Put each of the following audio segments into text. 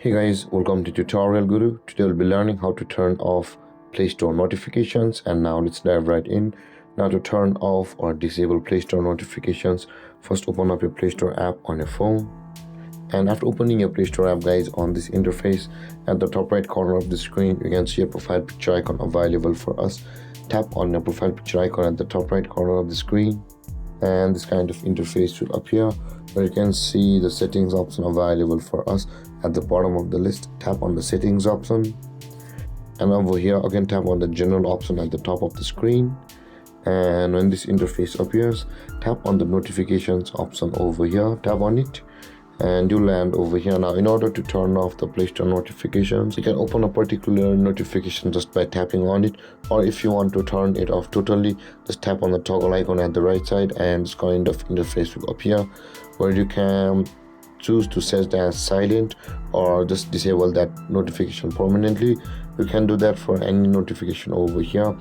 Hey guys, welcome to Tutorial Guru. Today we'll be learning how to turn off Play Store notifications, and now let's dive right in. Now to turn off or disable Play Store notifications, first open up your Play Store app on your phone. And after opening your Play Store app, guys, on this interface at the top right corner of the screen, you can see a profile picture icon available for us. Tap on the profile picture icon at the top right corner of the screen, and this kind of interface will appear where you can see the settings option available for us. At the bottom of the list, tap on the settings option, and over here again tap on the general option at the top of the screen. And when this interface appears, tap on the notifications option over here, tap on it, and you land over here. Now in order to turn off the Play Store notifications, you can open a particular notification just by tapping on it, or if you want to turn it off totally, just tap on the toggle icon at the right side, and this kind of interface will appear where you can choose to set that as silent or just disable that notification permanently. You can do that for any notification over here,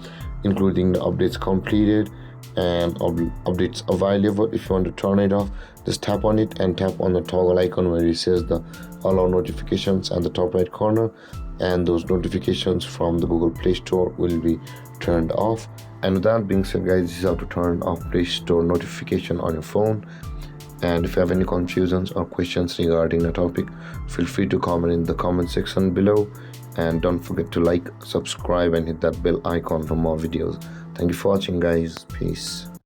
including the updates completed and updates available. If you want to turn it off, just tap on it and tap on the toggle icon where it says the allow notifications at the top right corner, and those notifications from the Google Play Store will be turned off. And with that being said, guys, this is how to turn off Play Store notification on your phone. And if you have any confusions or questions regarding the topic, feel free to comment in the comment section below, and don't forget to like, subscribe and hit that bell icon for more videos. Thank you for watching, guys. Peace.